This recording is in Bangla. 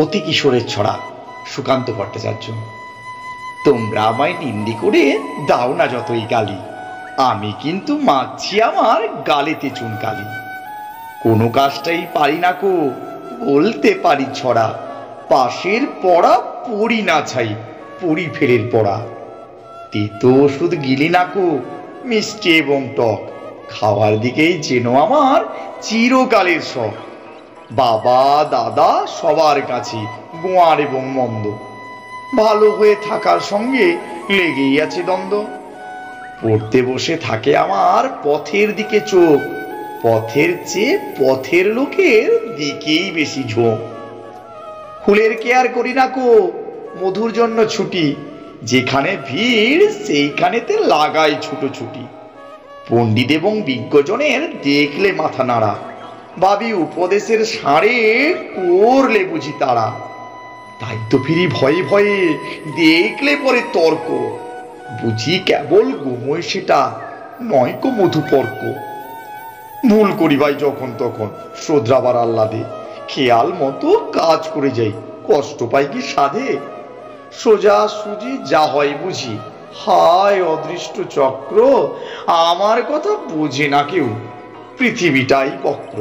অতি কিশোরের ছড়া, সুকান্ত ভট্টাচার্য। তোমরা আমায় নিন্দি করে দাও না যতই গালি, আমি কিন্তু মাখছি আমার গালেতে চুনকালি। কোনো কাজটাই পারি না কো, বলতে পারি ছড়া, পাশের পড়া পড়ি না ছাই, পড়ি ফেরের পড়া। তেতো ওষুধ গিলি না কো, মিষ্টি এবং টক, খাওয়ার দিকেই যেন আমার চিরকালের শখ। বাবা দাদা সবার কাছে গোয়ার এবং মন্দ, ভালো হয়ে থাকার সঙ্গে লেগেই আছে দ্বন্দ্ব। পড়তে বসে থাকে আমার পথের দিকে চোখ, পথের চেয়ে পথের লোকের দিকেই বেশি ঝোঁক। ফুলের কেয়ার করি না কো, মধুর জন্য ছুটি, যেখানে ভিড় সেইখানেতে লাগাই ছুটোছুটি। পণ্ডিত এবং বিজ্ঞজনের দেখলে মাথা নাড়া, ভাবি উপদেশের সারে করলে বুঝি তারা। তাই তো ফিরি ভয়ে ভয়ে, দেখলে পরে তর্ক, বুঝি কেবল গোময় সেটা, নয়কো মধুপর্ক। ভুল করি ভাই যখন তখন শোধরাবার আহ্লাদে, খেয়াল মতো কাজ করে যাই, কষ্ট পাই কি সাধে। সোজা সুজি যা হয় বুঝি, হায় অদৃষ্ট চক্র, আমার কথা বোঝে না কেউ, পৃথিবীটাই বক্র।